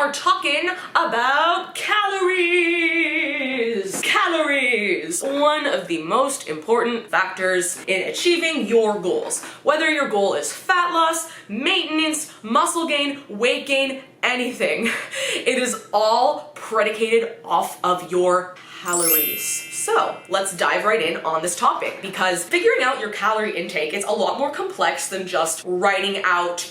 are talking about calories. Calories, one of the most important factors in achieving your goals. Whether your goal is fat loss, maintenance, muscle gain, weight gain, anything, it is all predicated off of your calories. So let's dive right in on this topic, because figuring out your calorie intake is a lot more complex than just writing out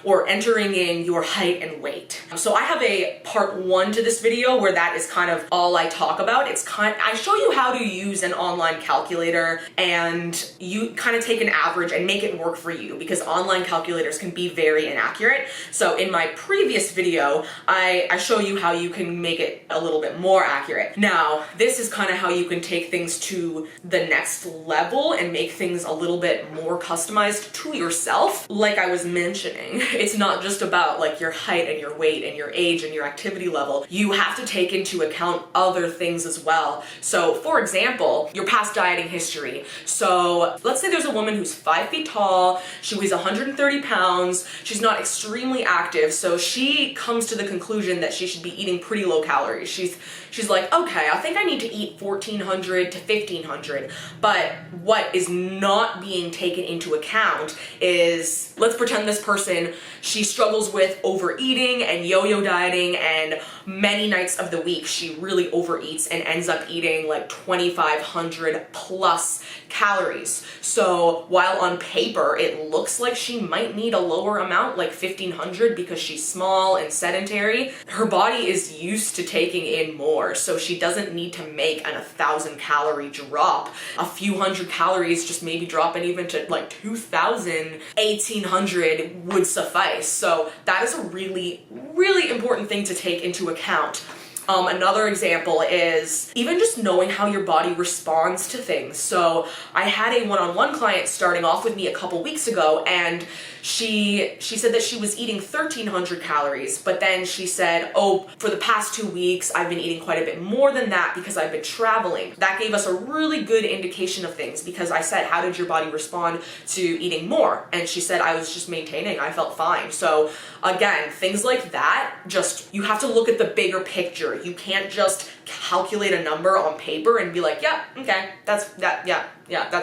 or entering in your height and weight. So I have a part 1 to this video where that is kind of all I talk about. I show you how to use an online calculator, and you kind of take an average and make it work for you, because online calculators can be very inaccurate. So in my previous video, I show you how you can make it a little bit more accurate. Now, this is kind of how you can take things to the next level and make things a little bit more customized to yourself. Like I was mentioning, it's not just about like your height and your weight and your age and your activity level. You have to take into account other things as well. So for example, your past dieting history. So let's say there's a woman who's 5 feet tall, she weighs 130 pounds, she's not extremely active, so she comes to the conclusion that she should be eating pretty low calories. She's like, okay, I think I need to eat 1,400 to 1,500. But what is not being taken into account is, let's pretend this person, she struggles with overeating and yo-yo dieting, and many nights of the week she really overeats and ends up eating like 2,500 plus calories. So while on paper it looks like she might need a lower amount, like 1,500, because she's small and sedentary, her body is used to taking in more. So she doesn't need to make an 1,000 calorie drop. A few hundred calories, just maybe dropping even to like 2,000, 1,800 would suffice. So that is a really, really important thing to take into account. Another example is even just knowing how your body responds to things. So I had a one-on-one client starting off with me a couple weeks ago, and she said that she was eating 1,300 calories, but then she said, oh, for the past 2 weeks, I've been eating quite a bit more than that because I've been traveling. That gave us a really good indication of things, because I said, how did your body respond to eating more? And she said, I was just maintaining, I felt fine. So again, things like that, you have to look at the bigger picture. You can't just calculate a number on paper and be like, yeah, okay, that's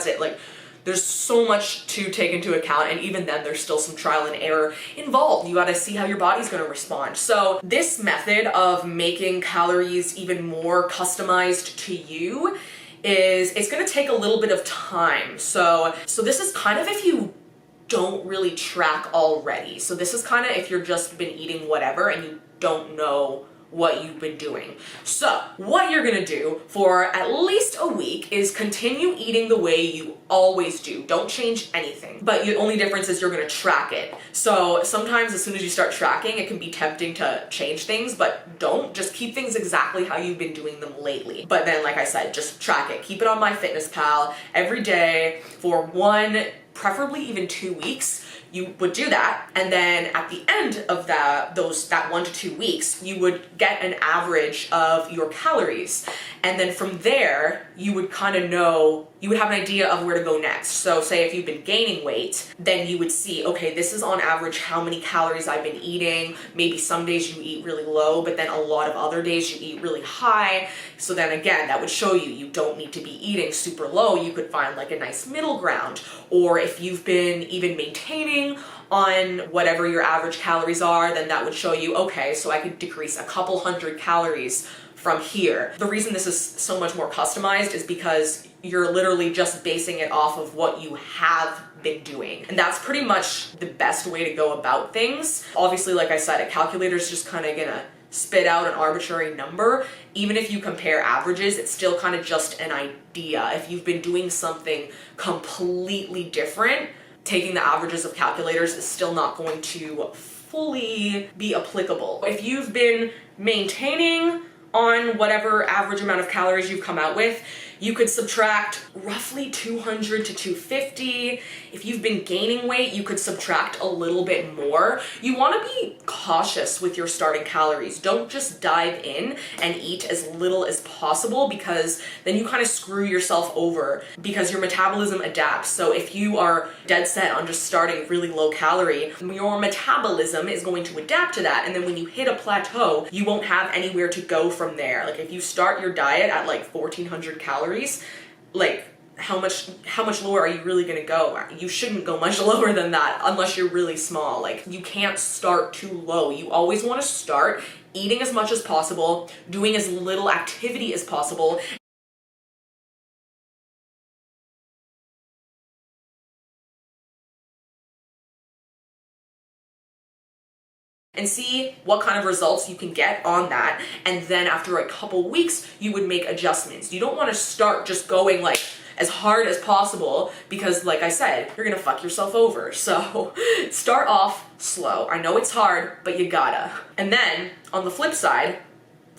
it. Like, there's so much to take into account, and even then there's still some trial and error involved. You gotta see how your body's gonna respond. So this method of making calories even more customized to you it's gonna take a little bit of time. So this is kind of if you don't really track already. So this is kind of if you're just been eating whatever and you don't know what you've been doing. So what you're gonna do for at least a week is continue eating the way you always do. Don't change anything. But the only difference is you're gonna track it. So sometimes as soon as you start tracking, it can be tempting to change things, but don't. Just keep things exactly how you've been doing them lately. But then, like I said, just track it. Keep it on MyFitnessPal every day for 1, preferably even 2 weeks. You would do that, and then at the end of that 1 to 2 weeks, you would get an average of your calories. And then from there, you would kind of know, you would have an idea of where to go next. So say if you've been gaining weight, then you would see, okay, this is on average how many calories I've been eating. Maybe some days you eat really low, but then a lot of other days you eat really high. So then again, that would show you don't need to be eating super low. You could find like a nice middle ground. Or if you've been even maintaining on whatever your average calories are, then that would show you, okay, so I could decrease a couple hundred calories from here. The reason this is so much more customized is because you're literally just basing it off of what you have been doing. And that's pretty much the best way to go about things. Obviously, like I said, a calculator is just kind of gonna spit out an arbitrary number. Even if you compare averages, it's still kind of just an idea. If you've been doing something completely different, taking the averages of calculators is still not going to fully be applicable. If you've been maintaining on whatever average amount of calories you've come out with, You could subtract roughly 200 to 250. If you've been gaining weight, you could subtract a little bit more. You want to be cautious with your starting calories. Don't just dive in and eat as little as possible, because then you kind of screw yourself over because your metabolism adapts. So if you are dead set on just starting really low calorie, your metabolism is going to adapt to that. And then when you hit a plateau, you won't have anywhere to go from there. Like if you start your diet at like 1400 calories, like how much lower are you really gonna go? You shouldn't go much lower than that unless you're really small. Like you can't start too low. You always want to start eating as much as possible, doing as little activity as possible, and see what kind of results you can get on that. And then after a couple weeks, you would make adjustments. You don't want to start just going like as hard as possible, because like I said, you're gonna fuck yourself over. So start off slow. I know it's hard, but you gotta. And then on the flip side,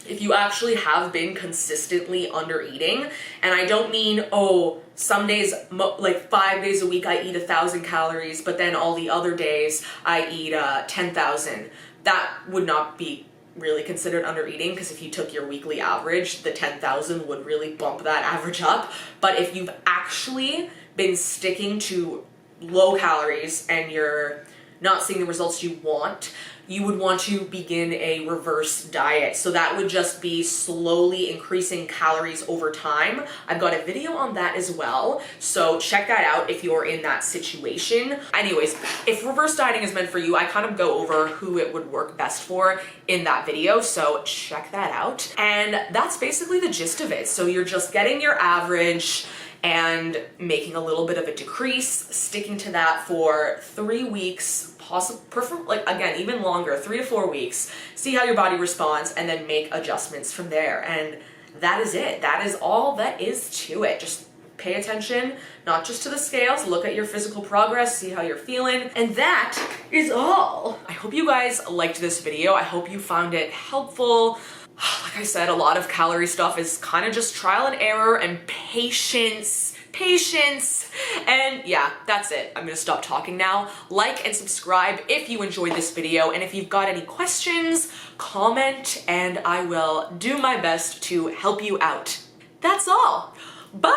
if you actually have been consistently under eating, and I don't mean, oh, some days, like 5 days a week I eat 1,000 calories, but then all the other days I eat 10,000. That would not be really considered under eating, because if you took your weekly average, the 10,000 would really bump that average up. But if you've actually been sticking to low calories and you're not seeing the results you want, you would want to begin a reverse diet. So that would just be slowly increasing calories over time. I've got a video on that as well, so check that out if you're in that situation. Anyways, if reverse dieting is meant for you, I kind of go over who it would work best for in that video, so check that out. And that's basically the gist of it. So you're just getting your average and making a little bit of a decrease, sticking to that for 3 weeks, like again, even longer, 3 to 4 weeks, see how your body responds, and then make adjustments from there. And that is it. That is all that is to it. Just pay attention, not just to the scales, look at your physical progress, see how you're feeling, and that is all. I hope you guys liked this video. I hope you found it helpful. Like I said, a lot of calorie stuff is kind of just trial and error and patience. And yeah, that's it. I'm gonna stop talking now. Like and subscribe if you enjoyed this video, and if you've got any questions, comment, and I will do my best to help you out. That's all. Bye!